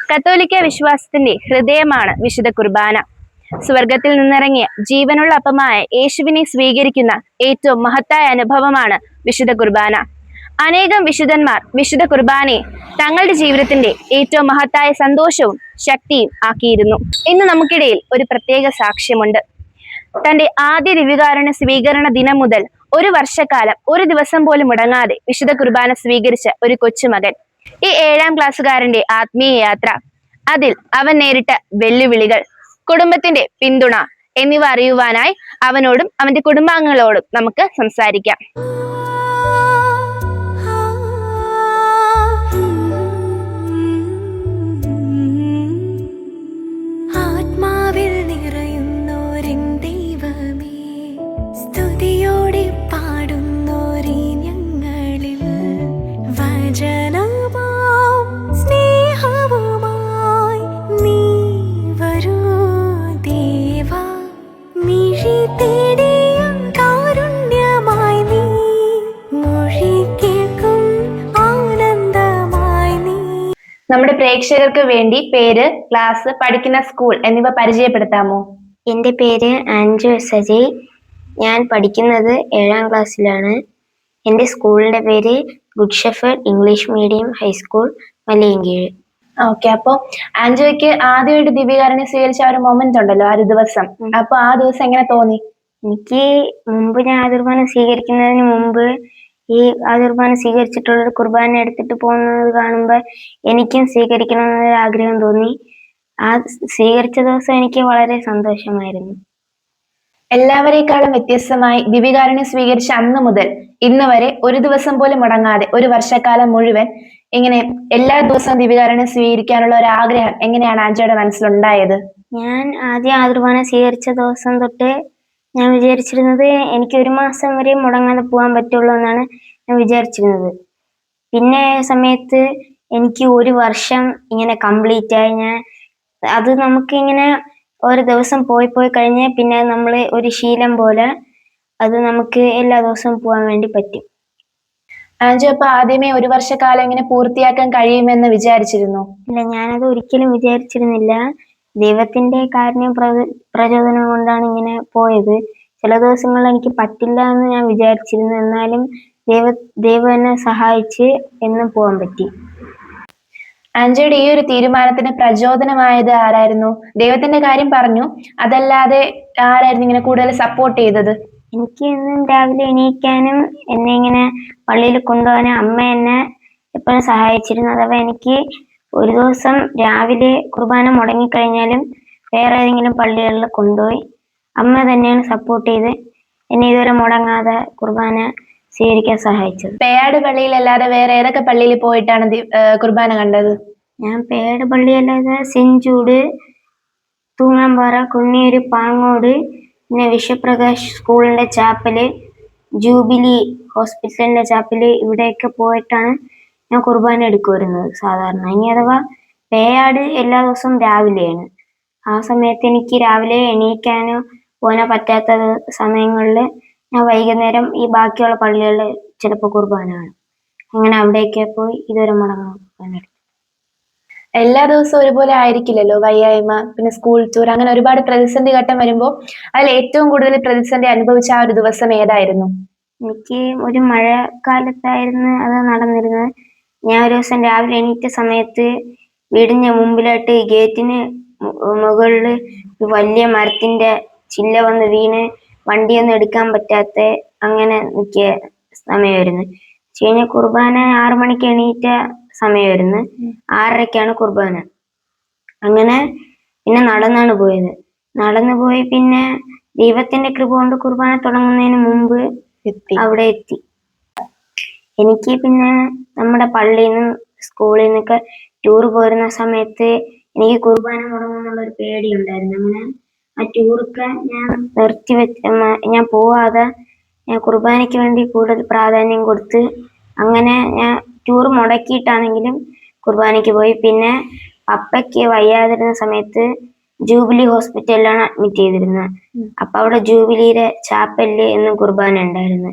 കത്തോലിക്ക വിശ്വാസത്തിന്റെ ഹൃദയമാണ് വിശുദ്ധ കുർബാന. സ്വർഗത്തിൽ നിന്നിറങ്ങിയ ജീവനുള്ള അപ്പമായ യേശുവിനെ സ്വീകരിക്കുന്ന ഏറ്റവും മഹത്തായ അനുഭവമാണ് വിശുദ്ധ കുർബാന. അനേകം വിശുദ്ധന്മാർ വിശുദ്ധ കുർബാനയെ തങ്ങളുടെ ജീവിതത്തിന്റെ ഏറ്റവും മഹത്തായ സന്തോഷവും ശക്തിയും ആക്കിയിരുന്നു. ഇന്ന് നമുക്കിടയിൽ ഒരു പ്രത്യേക സാക്ഷ്യമുണ്ട്. തന്റെ ആദ്യ ദിവ്യകാരുണ്യ സ്വീകരണ ദിനം മുതൽ ഒരു വർഷക്കാലം ഒരു ദിവസം പോലും മുടങ്ങാതെ വിശുദ്ധ കുർബാന സ്വീകരിച്ച ഒരു കൊച്ചുമകൻ. ഈ 7ാം ക്ലാസ്സുകാരന്റെ ആത്മീയ യാത്ര, അതിൽ അവൻ നേരിട്ട വെല്ലുവിളികൾ, കുടുംബത്തിന്റെ പിന്തുണ എന്നിവ അറിയുവാനായി അവനോടും അവന്റെ കുടുംബാംഗങ്ങളോടും നമുക്ക് സംസാരിക്കാം. നമ്മുടെ പ്രേക്ഷകർക്ക് വേണ്ടി പേര്, ക്ലാസ്, പഠിക്കുന്ന സ്കൂൾ എന്നിവ പരിചയപ്പെടുത്താമോ? എൻ്റെ പേര് ആൻജു സജയ്. ഞാൻ പഠിക്കുന്നത് 7ാം ക്ലാസ്സിലാണ്. എൻ്റെ സ്കൂളിന്റെ പേര് good Shepherd English medium high school, Malayinkeezhu. Okay, അപ്പൊ ആൻജോയ്ക്ക് ആദ്യമായിട്ട് ദിവ്യകാരുണ്യം സ്വീകരിച്ച ഒരു മൊമെന്റ് ഉണ്ടല്ലോ, ആ ഒരു ദിവസം. അപ്പൊ ആ ദിവസം എങ്ങനെ തോന്നി? എനിക്ക് മുമ്പ് ഞാൻ കുർബാന സ്വീകരിക്കുന്നതിന് മുമ്പ് ഈ കുർബാന സ്വീകരിച്ചിട്ടുള്ള കുർബാന എടുത്തിട്ട് പോകുന്നത് കാണുമ്പോൾ എനിക്കും സ്വീകരിക്കണമെന്നൊരു ആഗ്രഹം തോന്നി. ആ സ്വീകരിച്ച ദിവസം എനിക്ക് വളരെ സന്തോഷമായിരുന്നു. എല്ലാവരെക്കാളും വ്യത്യസ്തമായി ദിവ്യകാരുണ്യം സ്വീകരിച്ച അന്ന് മുതൽ ഇന്ന് വരെ ഒരു ദിവസം പോലും മുടങ്ങാതെ ഒരു വർഷക്കാലം മുഴുവൻ ഇങ്ങനെ എല്ലാ ദിവസവും ദിവ്യകാരുണ്യം സ്വീകരിക്കാനുള്ള ഒരു ആഗ്രഹം എങ്ങനെയാണ് ആൻജോയുടെ മനസ്സിലുണ്ടായത്? ഞാൻ ആദ്യം കുർബാന സ്വീകരിച്ച ദിവസം തൊട്ട് ഞാൻ വിചാരിച്ചിരുന്നത് എനിക്ക് 1 മാസം വരെ മുടങ്ങാതെ പോകാൻ പറ്റുള്ളൂ എന്നാണ് ഞാൻ വിചാരിച്ചിരുന്നത്. പിന്നെ സമയത്ത് എനിക്ക് 1 വർഷം ഇങ്ങനെ കംപ്ലീറ്റ് ആയി. അത് നമുക്ക് ഇങ്ങനെ ഒരു ദിവസം പോയി കഴിഞ്ഞ് പിന്നെ നമ്മൾ ഒരു ശീലം പോലെ അത് നമുക്ക് എല്ലാ ദിവസവും പോകാൻ വേണ്ടി പറ്റും. ആൻജോ, അപ്പൊ ആദ്യമേ 1 വർഷക്കാലം ഇങ്ങനെ പൂർത്തിയാക്കാൻ കഴിയുമെന്ന് വിചാരിച്ചിരുന്നു? ഇല്ല, ഞാനത് ഒരിക്കലും വിചാരിച്ചിരുന്നില്ല. ദൈവത്തിന്റെ കാരുണ്യം പ്രചോദനം കൊണ്ടാണ് ഇങ്ങനെ പോയത്. ചില ദിവസങ്ങളിൽ എനിക്ക് പറ്റില്ല എന്ന് ഞാൻ വിചാരിച്ചിരുന്നു, എന്നാലും ദൈവം എന്നെ സഹായിച്ച് എന്നും പോകാൻ പറ്റി. ആൻജോയുടെ ഈ ഒരു തീരുമാനത്തിന് പ്രചോദനമായത് ആരായിരുന്നു? ദൈവത്തിന്റെ കാര്യം പറഞ്ഞു, അതല്ലാതെ ആരായിരുന്നു ഇങ്ങനെ കൂടുതൽ സപ്പോർട്ട് ചെയ്തത്? എനിക്ക് എന്നും രാവിലെ എണീക്കാനും എന്നെ ഇങ്ങനെ പള്ളിയിൽ കൊണ്ടുപോകാനും അമ്മ എന്നെ എപ്പോഴും സഹായിച്ചിരുന്നു. അഥവാ എനിക്ക് ഒരു ദിവസം രാവിലെ കുർബാന മുടങ്ങിക്കഴിഞ്ഞാലും വേറെ ഏതെങ്കിലും പള്ളികളിൽ കൊണ്ടുപോയി അമ്മ തന്നെയാണ് സപ്പോർട്ട് ചെയ്ത് എന്നെ ഇതുവരെ മുടങ്ങാതെ കുർബാന സ്വീകരിക്കാൻ സഹായിച്ചത്. പേയാട് പള്ളിയിലല്ലാതെ വേറെ ഏതൊക്കെ പള്ളിയിൽ പോയിട്ടാണ് കുർബാന കണ്ടത്? ഞാൻ പേയാട് പള്ളിയല്ലാതെ സെന്റ് ജൂഡ്, തൂങ്ങാമ്പാറ, കുന്നിയൂര്, പാങ്ങോട്, പിന്നെ വിശ്വപ്രകാശ് സ്കൂളിന്റെ ചാപ്പല്, ജൂബിലി ഹോസ്പിറ്റലിന്റെ ചാപ്പല്, ഇവിടെയൊക്കെ പോയിട്ടാണ് ഞാൻ കുർബാന എടുക്കുമായിരുന്നത് സാധാരണ. ഇനി അഥവാ പേയാട് എല്ലാ ദിവസവും രാവിലെയാണ്. ആ സമയത്ത് എനിക്ക് രാവിലെ എണീക്കാനോ പോകാനോ പറ്റാത്ത സമയങ്ങളിൽ ഞാൻ വൈകുന്നേരം ഈ ബാക്കിയുള്ള പള്ളികളിൽ ചിലപ്പോൾ കുർബാന കാണും. അങ്ങനെ അവിടെയൊക്കെ പോയി ഇതുവരെ മുടങ്ങാൻ. എല്ലാ ദിവസവും ഒരുപോലെ ആയിരിക്കില്ലല്ലോ. വയ്യായ്മ, പിന്നെ സ്കൂൾ ടൂർ, അങ്ങനെ ഒരുപാട് പ്രതിസന്ധി ഘട്ടം വരുമ്പോൾ അതിൽ ഏറ്റവും കൂടുതൽ പ്രതിസന്ധി അനുഭവിച്ച ആ ഒരു ദിവസം ഏതായിരുന്നു? എനിക്ക് ഒരു മഴക്കാലത്തായിരുന്നു അത് നടന്നിരുന്നത്. ഞാൻ ഒരു ദിവസം രാവിലെ എണീറ്റ സമയത്ത് വീടിന്റെ മുമ്പിലായിട്ട് ഗേറ്റിന് മുകളിൽ വലിയ മരത്തിന്റെ ചില്ല വന്ന് വീണ് വണ്ടിയൊന്നും എടുക്കാൻ പറ്റാത്ത അങ്ങനെ നിൽക്കിയ സമയമായിരുന്നു. കഴിഞ്ഞ കുർബാന 6 മണിക്ക് എണീറ്റ സമയമായിരുന്നു. 6:30ക്കാണ് കുർബാന. അങ്ങനെ പിന്നെ നടന്നാണ് പോയത്. നടന്നു പോയി പിന്നെ ദൈവത്തിന്റെ കൃപ കൊണ്ട് കുർബാന തുടങ്ങുന്നതിന് മുമ്പ് അവിടെ എത്തി. എനിക്ക് പിന്നെ നമ്മുടെ പള്ളിയിൽ നിന്നും സ്കൂളിൽ നിന്നൊക്കെ ടൂർ പോരുന്ന സമയത്ത് എനിക്ക് കുർബാന മുടങ്ങുമെന്നുള്ളൊരു പേടിയുണ്ടായിരുന്നു. അങ്ങനെ ആ ടൂറൊക്കെ ഞാൻ ഞാൻ പോവാതെ ഞാൻ കുർബാനയ്ക്ക് വേണ്ടി കൂടുതൽ പ്രാധാന്യം കൊടുത്ത് അങ്ങനെ ഞാൻ ടൂർ മുടക്കിയിട്ടാണെങ്കിലും കുർബാനയ്ക്ക് പോയി. പിന്നെ പപ്പയ്ക്ക് വയ്യാതിരുന്ന സമയത്ത് ജൂബിലി ഹോസ്പിറ്റലിലാണ് അഡ്മിറ്റ് ചെയ്തിരുന്നത്. അപ്പൊ അവിടെ ജൂബിലിയുടെ ചാപ്പലില് എന്നും കുർബാന ഉണ്ടായിരുന്നു.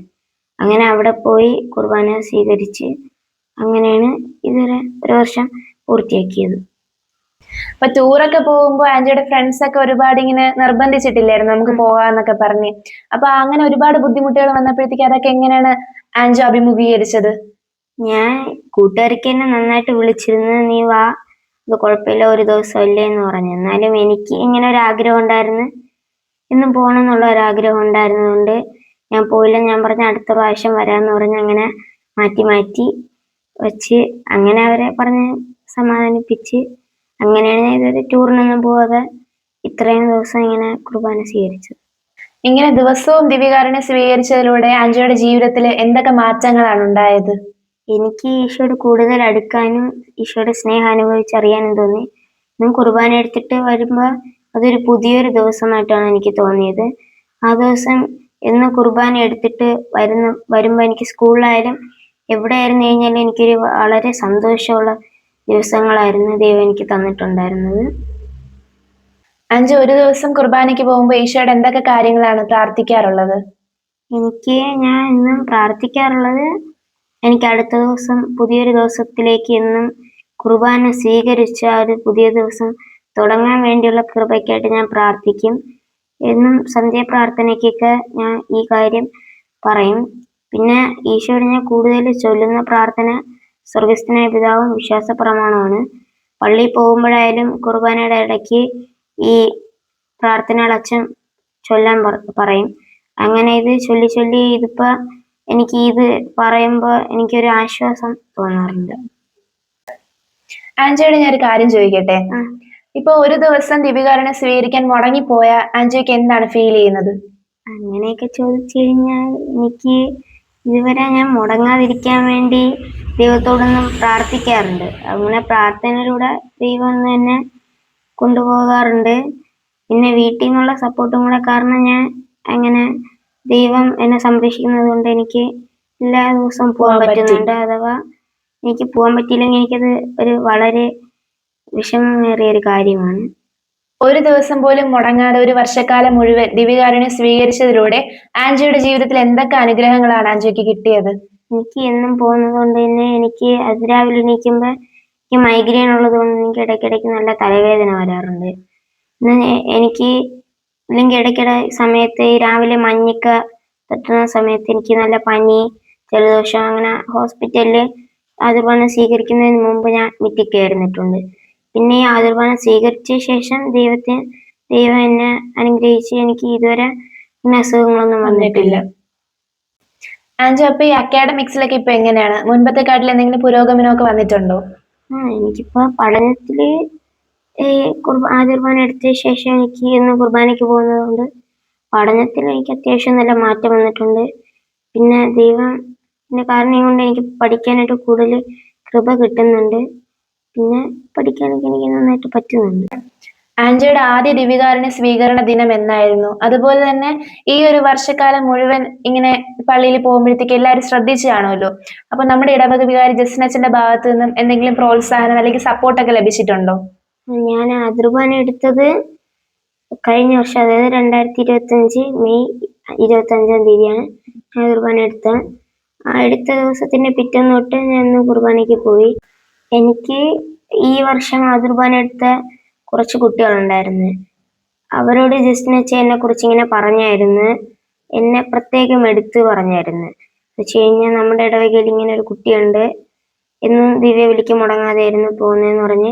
അങ്ങനെ അവിടെ പോയി കുർബാന സ്വീകരിച്ച് അങ്ങനെയാണ് ഇതുവരെ 1 വർഷം പൂർത്തിയാക്കിയത്. അപ്പൊ ടൂറൊക്കെ പോകുമ്പോ ആന്റിയുടെ ഫ്രണ്ട്സ് ഒക്കെ ഒരുപാട് ഇങ്ങനെ നിർബന്ധിച്ചിട്ടില്ലായിരുന്നു നമുക്ക് പോകാന്നൊക്കെ പറഞ്ഞ്. അപ്പൊ അങ്ങനെ ഒരുപാട് ബുദ്ധിമുട്ടുകൾ വന്നപ്പോഴത്തേക്ക് അതൊക്കെ എങ്ങനെയാണ് ആൻജോ അഭിമുഖീകരിച്ചത്? ഞാൻ കൂട്ടുകാർക്ക് എന്നെ നന്നായിട്ട് വിളിച്ചിരുന്നു, നീ വാ, ഇത് കുഴപ്പമില്ല, ഒരു ദിവസം അല്ലേ എന്ന് പറഞ്ഞു. എന്നാലും എനിക്ക് ഇങ്ങനെ ഒരു ആഗ്രഹം ഉണ്ടായിരുന്നു, ഇന്നും പോകണം എന്നുള്ള ഒരു ആഗ്രഹം ഉണ്ടായിരുന്നതുകൊണ്ട് ഞാൻ പോയില്ല. ഞാൻ പറഞ്ഞ അടുത്ത പ്രാവശ്യം വരാന്ന് പറഞ്ഞ് അങ്ങനെ മാറ്റി മാറ്റി വെച്ച് അങ്ങനെ അവരെ പറഞ്ഞ് സമാധാനിപ്പിച്ച് അങ്ങനെയാണ് ഞാൻ ഇതൊരു ടൂറിനൊന്നും പോകാതെ ഇത്രയും ദിവസം ഇങ്ങനെ കുർബാന സ്വീകരിച്ചത്. ഇങ്ങനെ ദിവസവും ദിവ്യകാരുണ്യം സ്വീകരിച്ചതിലൂടെ ആൻജോയുടെ ജീവിതത്തിൽ എന്തൊക്കെ മാറ്റങ്ങളാണ് ഉണ്ടായത്? എനിക്ക് ഈശോയോട് കൂടുതൽ അടുക്കാനും ഈശോയുടെ സ്നേഹം അനുഭവിച്ചറിയാനും തോന്നി. ഞാൻ കുർബാന എടുത്തിട്ട് വരുമ്പോൾ അതൊരു പുതിയൊരു ദിവസമായിട്ടാണ് എനിക്ക് തോന്നിയത്. ആ ദിവസം എന്ന് കുർബാന എടുത്തിട്ട് വരുമ്പോൾ എനിക്ക് സ്കൂളിലായാലും എവിടെയായിരുന്നു കഴിഞ്ഞാലും എനിക്കൊരു വളരെ സന്തോഷമുള്ള ദിവസങ്ങളായിരുന്നു ദൈവം എനിക്ക് തന്നിട്ടുണ്ടായിരുന്നത്. ആൻജോ ഒരു ദിവസം കുർബാനയ്ക്ക് പോകുമ്പോൾ ഈശോയോട് എന്തൊക്കെ കാര്യങ്ങളാണ് പ്രാർത്ഥിക്കാറുള്ളത്? ഞാൻ എന്നും പ്രാർത്ഥിക്കാറുള്ളത്, എനിക്ക് അടുത്ത ദിവസം പുതിയൊരു ദിവസത്തിലേക്ക് എന്നും കുർബാന സ്വീകരിച്ച ഒരു പുതിയ ദിവസം തുടങ്ങാൻ വേണ്ടിയുള്ള കൃപയ്ക്കായിട്ട് ഞാൻ പ്രാർത്ഥിക്കും. എന്നും സന്ധ്യാപ്രാർത്ഥനയ്ക്കൊക്കെ ഞാൻ ഈ കാര്യം പറയും. പിന്നെ ഈശോയോട് ഞാൻ കൂടുതൽ ചൊല്ലുന്ന പ്രാർത്ഥന സ്വർഗസ്ഥനായ പിതാവും വിശ്വാസ പ്രമാണമാണ്. പള്ളിയിൽ പോകുമ്പോഴായാലും കുർബാനയുടെ ഇടയ്ക്ക് ഈ പ്രാർത്ഥനകൾ അച്ഛൻ ചൊല്ലാൻ പറയും. അങ്ങനെ ഇത് ചൊല്ലി ചൊല്ലി ഇതിപ്പോ എനിക്ക് ഇത് പറയുമ്പോൾ എനിക്കൊരു ആശ്വാസം തോന്നാറുണ്ട്. ആൻജോയോട് ഞാൻ ഒരു കാര്യം ചോദിക്കട്ടെ? ഇപ്പൊ ഒരു ദിവസം ദിവ്യകാരുണ്യം സ്വീകരിക്കാൻ മുടങ്ങിപ്പോയ ആൻജോയ്ക്ക് എന്താണ് ഫീൽ ചെയ്യുന്നത്? അങ്ങനെയൊക്കെ ചോദിച്ചു കഴിഞ്ഞാൽ എനിക്ക് ഇതുവരെ ഞാൻ മുടങ്ങാതിരിക്കാൻ വേണ്ടി ദൈവത്തോടൊന്നും പ്രാർത്ഥിക്കാറുണ്ട്. അങ്ങനെ പ്രാർത്ഥനയിലൂടെ ദൈവം തന്നെ കൊണ്ടുപോകാറുണ്ട്. പിന്നെ വീട്ടിൽ നിന്നുള്ള സപ്പോർട്ടും കൂടെ കാരണം ഞാൻ അങ്ങനെ ദൈവം എന്നെ സംരക്ഷിക്കുന്നത് കൊണ്ട് എനിക്ക് എല്ലാ ദിവസവും പോകാൻ പറ്റുന്നുണ്ട്. അഥവാ എനിക്ക് പോകാൻ പറ്റിയില്ലെങ്കിൽ എനിക്കത് ഒരു വളരെ വിഷമമേറിയ ഒരു കാര്യമാണ്. ഒരു ദിവസം പോലും മുടങ്ങാതെ ഒരു വർഷക്കാലം മുഴുവൻ ദിവ്യകാരുണ്യം സ്വീകരിച്ചതിലൂടെ ആൻജിയുടെ ജീവിതത്തിൽ എന്തൊക്കെ അനുഗ്രഹങ്ങളാണ് ആൻജിക്ക് കിട്ടിയത്? എനിക്ക് എന്നും പോകുന്നത് കൊണ്ട് തന്നെ എനിക്ക് അതിരാവിലെ എണീക്കുമ്പോൾ എനിക്ക് മൈഗ്രെയിൻ ഉള്ളത് കൊണ്ട് എനിക്ക് ഇടയ്ക്കിടയ്ക്ക് നല്ല തലവേദന വരാറുണ്ട്. എനിക്ക് അല്ലെങ്കിൽ ഇടയ്ക്കിടെ സമയത്ത് രാവിലെ മഞ്ഞൊക്കെ തട്ടുന്ന സമയത്ത് എനിക്ക് നല്ല പനി, ജലദോഷം, അങ്ങനെ ഹോസ്പിറ്റലിൽ ആതിർവാണം സ്വീകരിക്കുന്നതിന് മുമ്പ് ഞാൻ വീട്ടിൽ കയറിയിട്ടുണ്ട്. പിന്നെ ഈ ആതിർവാണം സ്വീകരിച്ച ശേഷം ദൈവം എന്നെ അനുഗ്രഹിച്ച് എനിക്ക് ഇതുവരെ ഇങ്ങനെ അസുഖങ്ങളൊന്നും വന്നിട്ടില്ല. ആൻജോ, അപ്പൊ ഈ അക്കാഡമിക്സിലൊക്കെ ഇപ്പൊ എങ്ങനെയാണ്? മുൻപത്തെക്കാട്ടിൽ എന്തെങ്കിലും പുരോഗമനമൊക്കെ വന്നിട്ടുണ്ടോ? എനിക്കിപ്പോ പഠനത്തില് ആതിർവാണം എടുത്ത ശേഷം എനിക്ക് ഇന്ന് കുർബാനയ്ക്ക് പോകുന്നത് കൊണ്ട് പഠനത്തിൽ എനിക്ക് അത്യാവശ്യം നല്ല മാറ്റം വന്നിട്ടുണ്ട്. പിന്നെ ദൈവത്തിന്റെ കാരുണ്യം കൊണ്ട് എനിക്ക് പഠിക്കാനായിട്ട് കൂടുതൽ കൃപ കിട്ടുന്നുണ്ട്. പിന്നെ പഠിക്കാനൊക്കെ എനിക്ക് നന്നായിട്ട് പറ്റുന്നുണ്ട്. ആൻജിയുടെ ആദ്യ ദിവ്യകാരുണ്യ സ്വീകരണ ദിനം എന്നായിരുന്നു? അതുപോലെ തന്നെ ഈ ഒരു വർഷക്കാലം മുഴുവൻ ഇങ്ങനെ പള്ളിയിൽ പോകുമ്പോഴത്തേക്ക് എല്ലാവരും ശ്രദ്ധിച്ചു കാണുമല്ലോ. അപ്പൊ നമ്മുടെ ഇടവക വികാരി ജസ്റ്റിനച്ഛന്റെ ഭാഗത്തു നിന്നും എന്തെങ്കിലും പ്രോത്സാഹനം അല്ലെങ്കിൽ സപ്പോർട്ടൊക്കെ ലഭിച്ചിട്ടുണ്ടോ? ഞാൻ ആതിർവാണം എടുത്തത് കഴിഞ്ഞ വർഷം, അതായത് 2025 മെയ് 25-ാം തീയതിയാണ് കുർബാന എടുത്തത്. ആ എടുത്ത ദിവസത്തിന്റെ പിറ്റേന്ന് തൊട്ട് ഞാൻ കുർബാനയ്ക്ക് പോയി. എനിക്ക് ഈ വർഷം കുർബാന എടുത്ത കുറച്ച് കുട്ടികളുണ്ടായിരുന്നു. അവരോട് ജസ്റ്റിനച്ഛൻ എന്നെ കുറിച്ച് ഇങ്ങനെ പറഞ്ഞായിരുന്നു, എന്നെ പ്രത്യേകം എടുത്ത് പറഞ്ഞായിരുന്നു. വെച്ച് കഴിഞ്ഞാൽ നമ്മുടെ ഇടവകയിൽ ഇങ്ങനെ ഒരു കുട്ടിയുണ്ട്, എന്നും ദിവ്യ വിളിക്ക് മുടങ്ങാതെയായിരുന്നു പോകുന്നതെന്ന് പറഞ്ഞ്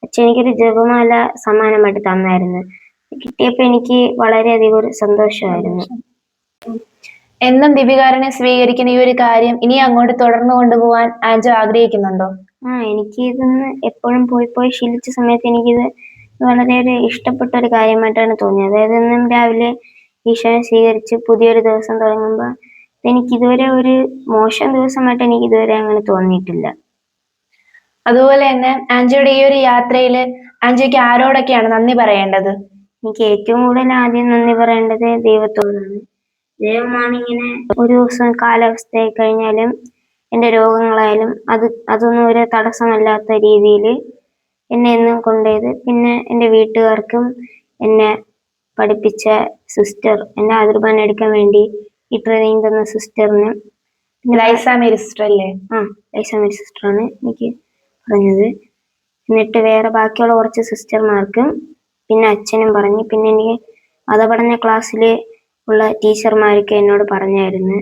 അച്ഛൻ എനിക്കൊരു ജപമാല സമ്മാനമായിട്ട് തന്നായിരുന്നു. കിട്ടിയപ്പോ എനിക്ക് വളരെയധികം ഒരു സന്തോഷമായിരുന്നു. എന്നും ദിവ്യകാരുണ്യം സ്വീകരിക്കുന്ന ഈ ഒരു കാര്യം ഇനി അങ്ങോട്ട് തുടർന്നു കൊണ്ടുപോകാൻ ആൻജോ ആഗ്രഹിക്കുന്നുണ്ടോ? എനിക്ക് ഇതൊന്ന് എപ്പോഴും പോയി ശീലിച്ച സമയത്ത് എനിക്കിത് വളരെ ഒരു ഇഷ്ടപ്പെട്ട ഒരു കാര്യമായിട്ടാണ് തോന്നിയത്. അതായത് എന്നും രാവിലെ ഈശോയെ സ്വീകരിച്ച് പുതിയൊരു ദിവസം തുടങ്ങുമ്പോൾ എനിക്കിതുവരെ ഒരു മോശം ദിവസമായിട്ട് എനിക്ക് ഇതുവരെ അങ്ങനെ തോന്നിയിട്ടില്ല. അതുപോലെ തന്നെ ആൻജിയുടെ ഈ ഒരു യാത്രയിൽ ആൻജിക്ക് ആരോടൊക്കെയാണ് നന്ദി പറയേണ്ടത്? എനിക്ക് ഏറ്റവും കൂടുതൽ ആദ്യം നന്ദി പറയേണ്ടത് ദൈവത്തോടാണ്. ദൈവമാണ് ഇങ്ങനെ ഒരു ദിവസം കാലാവസ്ഥയായി കഴിഞ്ഞാലും എൻ്റെ രോഗങ്ങളായാലും അതൊന്നും ഒരു തടസ്സമല്ലാത്ത രീതിയിൽ എന്നെ എന്നും കൊണ്ടുപോയത്. പിന്നെ എൻ്റെ വീട്ടുകാർക്കും എന്നെ പഠിപ്പിച്ച സിസ്റ്റർ, എൻ്റെ ആതിർവാണം എടുക്കാൻ വേണ്ടി ഈ ട്രെയിനിങ് തന്ന സിസ്റ്ററിനും, ലൈസ മേരി സിസ്റ്റർ അല്ലേ? ലൈസ മേരി സിസ്റ്ററാണ് എനിക്ക് പറഞ്ഞത്. എന്നിട്ട് വേറെ ബാക്കിയുള്ള കുറച്ച് സിസ്റ്റർമാർക്കും പിന്നെ അച്ഛനും പറഞ്ഞു. പിന്നെ എനിക്ക് മതപഠന ക്ലാസ്സിൽ ഉള്ള ടീച്ചർമാരൊക്കെ എന്നോട് പറഞ്ഞായിരുന്നു.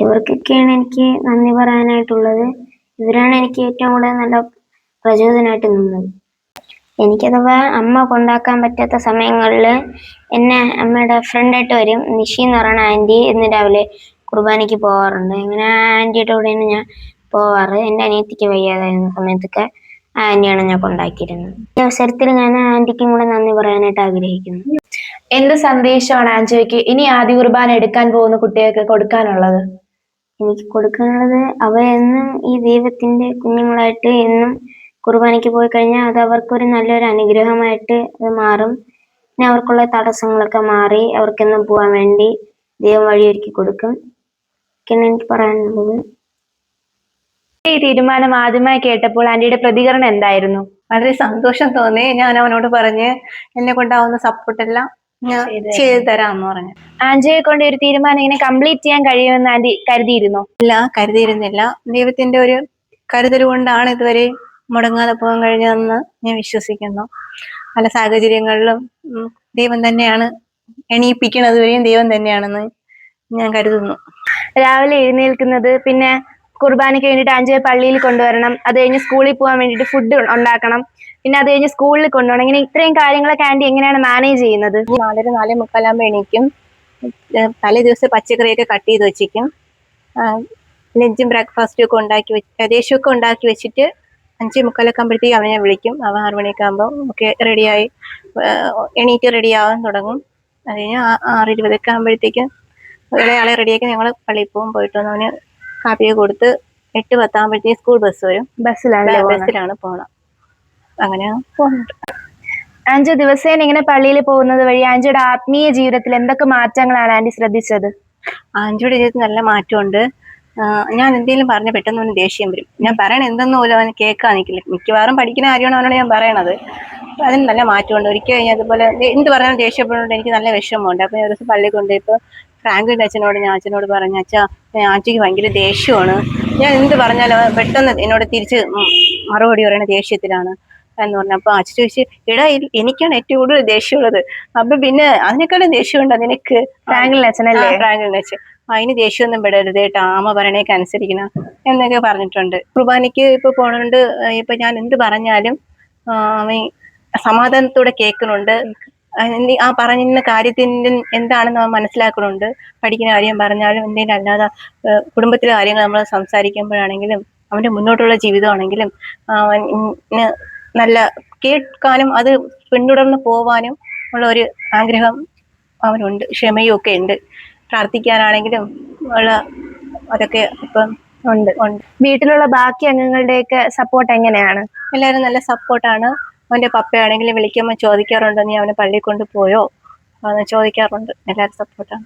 ഇവർക്കൊക്കെയാണ് എനിക്ക് നന്ദി പറയാനായിട്ടുള്ളത്. ഇവരാണ് എനിക്ക് ഏറ്റവും കൂടുതൽ നല്ല പ്രചോദനമായിട്ട് നിന്നത്. എനിക്കഥവാ അമ്മ കൊണ്ടാക്കാൻ പറ്റാത്ത സമയങ്ങളിൽ എന്നെ അമ്മയുടെ ഫ്രണ്ടായിട്ട് വരും. നിഷി എന്ന് പറയുന്ന ആൻറ്റി ഇന്ന് രാവിലെ കുർബാനയ്ക്ക് പോകാറുണ്ട്. ഇങ്ങനെ ആ ആൻറ്റിയുടെ കൂടെയാണ് ഞാൻ പോവാറ്. എൻ്റെ അനിയത്തിക്ക് വയ്യാതായിരുന്ന സമയത്തൊക്കെ ആ ആൻറ്റിയാണ് ഞാൻ കൊണ്ടാക്കിയിരുന്നത്. ഈ അവസരത്തിൽ ഞാൻ ആ ആൻറ്റിക്കും കൂടെ നന്ദി പറയാനായിട്ട് ആഗ്രഹിക്കുന്നു. എന്ത് സന്ദേശമാണ് ആൻജോയ്ക്ക് ഇനി ആദ്യ കുർബാന എടുക്കാൻ പോകുന്ന കുട്ടികൾക്ക് കൊടുക്കാനുള്ളത്? എനിക്ക് കൊടുക്കാനുള്ളത്, അവരെന്നും ഈ ദൈവത്തിന്റെ കുഞ്ഞുങ്ങളായിട്ട് എന്നും കുർബാനയ്ക്ക് പോയി കഴിഞ്ഞാൽ അത് അവർക്കൊരു നല്ലൊരു അനുഗ്രഹമായിട്ട് അത് മാറും. പിന്നെ അവർക്കുള്ള തടസ്സങ്ങളൊക്കെ മാറി അവർക്കെന്നും പോകാൻ വേണ്ടി ദൈവം വഴിയൊരുക്കി കൊടുക്കും. ഒക്കെയാണ് എനിക്ക് പറയാനുള്ളത്. ഈ തീരുമാനം ആദ്യമായി കേട്ടപ്പോൾ ആന്റിയുടെ പ്രതികരണം എന്തായിരുന്നു? വളരെ സന്തോഷം തോന്നി. ഞാൻ അവനോട് പറഞ്ഞ് എന്നെ കൊണ്ടാവുന്ന സപ്പോർട്ടെല്ലാം ഞാൻ ചെയ്തു തരാമെന്ന് പറഞ്ഞു. ആൻജോയെ കൊണ്ട് ഒരു തീരുമാനം ഇങ്ങനെ കംപ്ലീറ്റ് ചെയ്യാൻ കഴിയുമെന്ന് ആന്റി കരുതിയിരുന്നോ? ഇല്ല, കരുതിയിരുന്നില്ല. ദൈവത്തിന്റെ ഒരു കരുതൽ കൊണ്ടാണ് ഇതുവരെ മുടങ്ങാതെ പോകാൻ കഴിഞ്ഞതെന്ന് ഞാൻ വിശ്വസിക്കുന്നു. പല സാഹചര്യങ്ങളിലും ദൈവം തന്നെയാണ് എണീപ്പിക്കണത് വരെയും ദൈവം തന്നെയാണെന്ന് ഞാൻ കരുതുന്നു. രാവിലെ എഴുന്നേൽക്കുന്നത്, പിന്നെ കുർബാനയ്ക്ക് വേണ്ടിയിട്ട് ആൻജോയെ പള്ളിയിൽ കൊണ്ടുവരണം, അത് കഴിഞ്ഞ് സ്കൂളിൽ പോകാൻ വേണ്ടിയിട്ട് ഫുഡ് ഉണ്ടാക്കണം, പിന്നെ അത് കഴിഞ്ഞ് സ്കൂളിൽ കൊണ്ടുപോകണം, ഇങ്ങനെ ഇത്രയും കാര്യങ്ങളൊക്കെ ആന്റി എങ്ങനെയാണ് മാനേജ് ചെയ്യുന്നത്? 4:30 4:45 എണീക്കും. തലേ ദിവസം പച്ചക്കറിയൊക്കെ കട്ട് ചെയ്ത് വെച്ചിരിക്കും. ലഞ്ചും ബ്രേക്ക്ഫാസ്റ്റും ഒക്കെ ദേശമൊക്കെ ഉണ്ടാക്കി വെച്ചിട്ട് 5:45 ആകുമ്പോഴത്തേക്ക് അവനെ ഞാൻ വിളിക്കും. അവൻ 6 മണിയൊക്കെ ആകുമ്പോൾ ഒക്കെ റെഡിയായി എണീറ്റ് റെഡിയാവാൻ തുടങ്ങും. അത് കഴിഞ്ഞ് 6:20 ആകുമ്പോഴത്തേക്കും ഇളയാളെ റെഡിയാക്കി ഞങ്ങൾ പള്ളിയിൽ പോകും. പോയിട്ട് വന്ന് അവന് കാപ്പിയൊക്കെ കൊടുത്ത് 8:10 ആകുമ്പോഴത്തേക്കും സ്കൂൾ ബസ് വരും. ബസ്സിലാണ് പോകണം. അങ്ങനെ പോകുന്നുണ്ട്. ആൻജോ ദിവസേന ഇങ്ങനെ പള്ളിയിൽ പോകുന്നത് വഴി ആൻജോയുടെ ആത്മീയ ജീവിതത്തിൽ എന്തൊക്കെ മാറ്റങ്ങളാണ് ആന്റി ശ്രദ്ധിച്ചത്? ആൻജിയുടെ ജീവിതത്തിൽ നല്ല മാറ്റമുണ്ട്. ഞാൻ എന്തെങ്കിലും പറഞ്ഞ പെട്ടെന്ന് അവന് ദേഷ്യം വരും. ഞാൻ പറയണ എന്തെന്ന് പോലും അവന് കേൾക്കാൻ നിൽക്കില്ല. മിക്കവാറും പഠിക്കുന്ന കാര്യമാണ് അവനോട് ഞാൻ പറയണത്. അതിന് നല്ല മാറ്റമുണ്ട്. ഒരിക്കൽ കഴിഞ്ഞാൽ അതുപോലെ എന്ത് പറഞ്ഞാലും ദേഷ്യപ്പെടുന്നുണ്ട്. എനിക്ക് നല്ല വിഷമമുണ്ട്. അപ്പോൾ ഒരു ദിവസം പള്ളിയിൽ കൊണ്ടുപോയപ്പോൾ ഫ്രാങ്കിൻ്റെ ഞാൻ അച്ഛനോട് പറഞ്ഞു, അച്ഛാ ആൻറ്റിക്ക് ഭയങ്കര ദേഷ്യമാണ്, ഞാൻ എന്ത് പറഞ്ഞാലും പെട്ടെന്ന് എന്നോട് തിരിച്ച് മറുപടി പറയണ ദേഷ്യത്തിലാണ് എന്ന് പറഞ്ഞപ്പോൾ അച്ഛൻ ചോദിച്ചു, എടാ എനിക്കാണ് ഏറ്റവും കൂടുതൽ ദേഷ്യമുള്ളത്, അപ്പൊ പിന്നെ അതിനേക്കാളും ദേഷ്യമുണ്ടോ നിനക്ക്? ഫ്രാങ്കിലിന്റെ അച്ഛനല്ലേ? ഫ്രാങ്കിലിന്റെ അച്ഛൻ. അതിന് ദേഷ്യമൊന്നും പെടരുത് കേട്ടോ, അമ്മ പറയണേക്ക് അനുസരിക്കണം എന്നൊക്കെ പറഞ്ഞിട്ടുണ്ട്. കുർബാനയ്ക്ക് ഇപ്പൊ പോണോണ്ട് ഇപ്പൊ ഞാൻ എന്ത് പറഞ്ഞാലും അവൻ സമാധാനത്തോടെ കേൾക്കുന്നുണ്ട്. ആ പറഞ്ഞ കാര്യത്തിന്റെ എന്താണെന്ന് അവൻ മനസ്സിലാക്കുന്നുണ്ട്. പഠിക്കുന്ന കാര്യം പറഞ്ഞാലും എന്തെങ്കിലും അല്ലാതെ കുടുംബത്തിലെ കാര്യങ്ങൾ നമ്മൾ സംസാരിക്കുമ്പോഴാണെങ്കിലും അവന്റെ മുന്നോട്ടുള്ള ജീവിതമാണെങ്കിലും അവന് നല്ല കേൾക്കാനും അത് പിന്തുടർന്ന് പോവാനും ഉള്ള ഒരു ആഗ്രഹം അവനുണ്ട്. ക്ഷമയും ഒക്കെ ഉണ്ട്. പ്രാർത്ഥിക്കാനാണെങ്കിലും ഉള്ള അതൊക്കെ ഇപ്പം ഉണ്ട്. വീട്ടിലുള്ള ബാക്കി അംഗങ്ങളുടെയൊക്കെ സപ്പോർട്ട് എങ്ങനെയാണ്? എല്ലാവരും നല്ല സപ്പോർട്ടാണ്. അവന്റെ പപ്പയാണെങ്കിലും വിളിക്കുമ്പോൾ ചോദിക്കാറുണ്ട്, നീ അവനെ പള്ളിയിൽ കൊണ്ടുപോയോ എന്ന് ചോദിക്കാറുണ്ട്. എല്ലാവരും സപ്പോർട്ടാണ്.